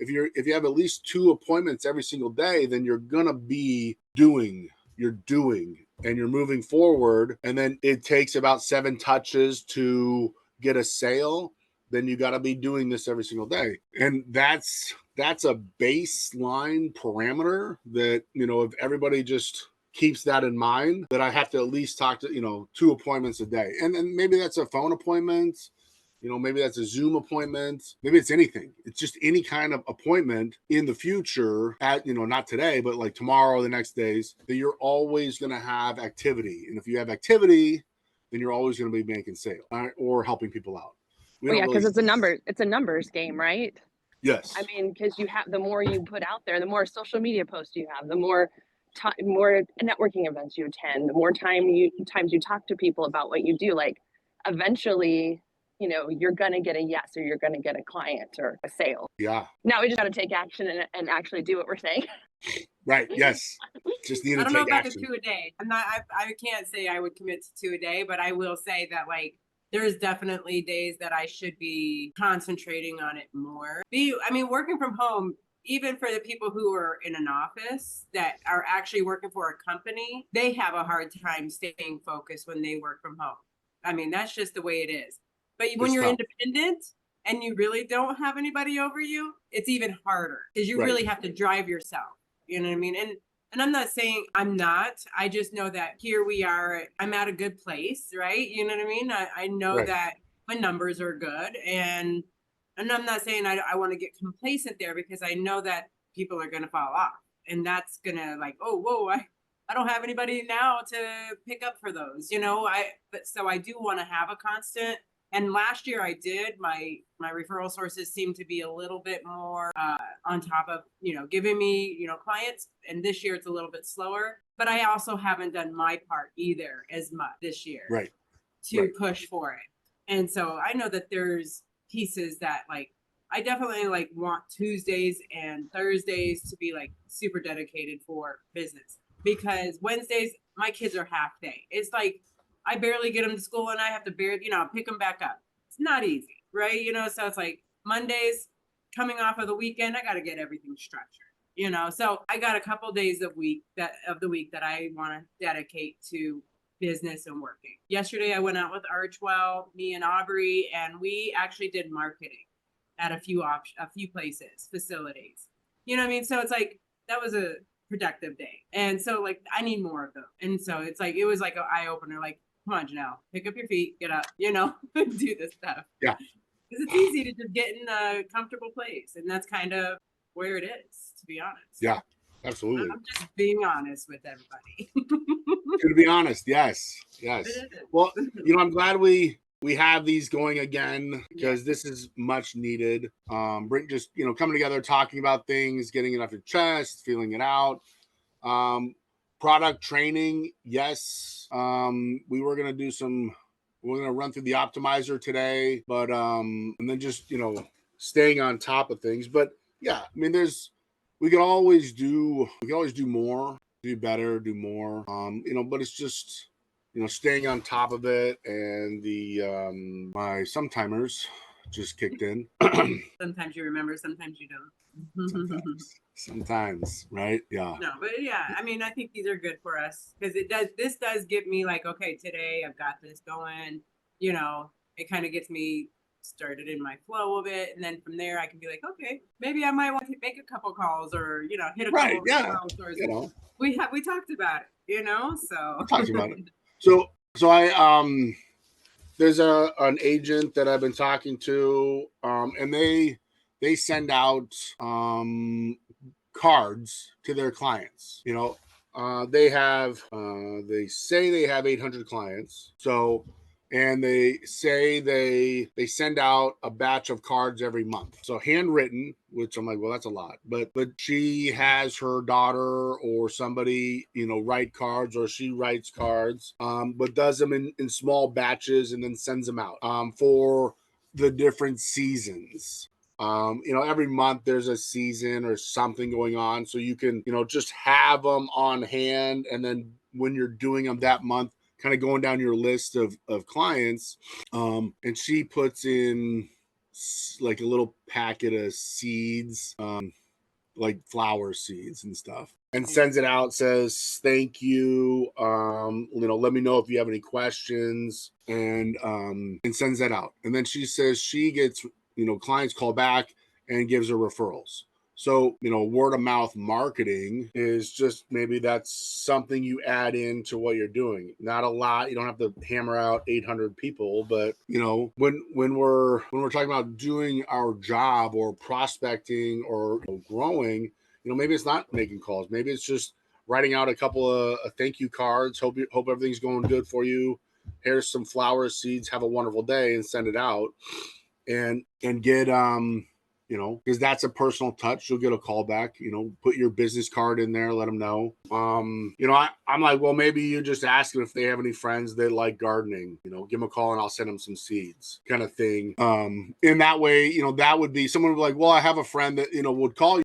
if you have at least 2 appointments every single day, then you're gonna be doing, and you're moving forward. And then it takes about 7 touches to get a sale. Then you got to be doing this every single day. And that's a baseline parameter that, if everybody just keeps that in mind, that I have to at least talk to, 2 appointments a day. And maybe that's a phone appointment, maybe that's a Zoom appointment, maybe it's anything. It's just any kind of appointment in the future at, not today, but like tomorrow, the next days, that you're always going to have activity. And if you have activity, then you're always going to be making sales or helping people out. Because it's a numbers game, right? Yes. I mean, because the more you put out there, the more social media posts you have, the more networking events you attend, the more times you talk to people about what you do. Like, eventually, you're gonna get a yes, or you're gonna get a client or a sale. Yeah. Now we just got to take action and actually do what we're saying. Right. Yes. Just need to take action. I don't know about the 2 a day. I can't say I would commit to 2 a day, but I will say that, like, there's definitely days that I should be concentrating on it more. Working from home, even for the people who are in an office that are actually working for a company, they have a hard time staying focused when they work from home. I mean, that's just the way it is. But when you're independent and you really don't have anybody over you, it's even harder because you really have to drive yourself. You know what I mean? And I'm not saying I'm not. I just know that here we are. I'm at a good place, right? You know what I mean? I know that my numbers are good. And I'm not saying I want to get complacent there, because I know that people are going to fall off. And that's going to I don't have anybody now to pick up for those, so I do want to have a constant. And last year I did, my referral sources seemed to be a little bit more on top of, giving me, clients. And this year it's a little bit slower, but I also haven't done my part either as much this year to push for it. And so I know that there's pieces that, like, I definitely want Tuesdays and Thursdays to be like super dedicated for business, because Wednesdays, my kids are half day. It's like, I barely get them to school and I have to pick them back up. It's not easy, right? So it's like Mondays, coming off of the weekend, I got to get everything structured, so I got a couple days of the week that I want to dedicate to business and working. Yesterday, I went out with Archwell, me and Aubrey, and we actually did marketing at a few places, facilities. You know what I mean? So it's like, that was a productive day. And so, like, I need more of them. And so it's like, it was like an eye opener, like, come on, Janelle, pick up your feet, get up, do this stuff. Yeah. Because it's easy to just get in a comfortable place. And that's kind of where it is, to be honest. Yeah, absolutely. I'm just being honest with everybody. To be honest, yes. Well, I'm glad we have these going again, because this is much needed. Coming together, talking about things, getting it off your chest, feeling it out. Product training, yes. We were going to we're going to run through the optimizer today, but and then just staying on top of things. But yeah, I mean, we can always do more, do better, do more. But it's just staying on top of it. And my sometimers just kicked in. Sometimes you remember, sometimes you don't. Sometimes, right? Yeah. No, but yeah, I mean, I think these are good for us, because this does give me like, okay, today I've got this going, it kind of gets me started in my flow of it. And then from there I can be like, okay, maybe I might want to make a couple calls, or, hit a couple referral sources. We talked about it, so. Talked about it. So I, there's an agent that I've been talking to, and they send out cards to their clients. They say they have 800 clients. So, and they say they send out a batch of cards every month. So handwritten, which I'm like, well, that's a lot. But she has her daughter or somebody, write cards, or she writes cards, but does them in small batches and then sends them out for the different seasons. Every month there's a season or something going on, so you can, just have them on hand. And then when you're doing them that month, kind of going down your list of clients, and she puts in like a little packet of seeds, like flower seeds and stuff, and sends it out, says thank you, let me know if you have any questions, and sends that out. And then she says she gets, clients call back and gives her referrals. So, word of mouth marketing is just, maybe that's something you add into what you're doing. Not a lot. You don't have to hammer out 800 people, but when we're talking about doing our job or prospecting or growing, maybe it's not making calls. Maybe it's just writing out a couple of thank you cards. Hope everything's going good for you. Here's some flower seeds. Have a wonderful day, and send it out, and get because that's a personal touch. You'll get a call back. Put your business card in there. Let them know. I'm like, well, maybe you just ask them if they have any friends that like gardening. Give them a call and I'll send them some seeds, kind of thing. In that way, that would be, someone would be like, well, I have a friend that would call you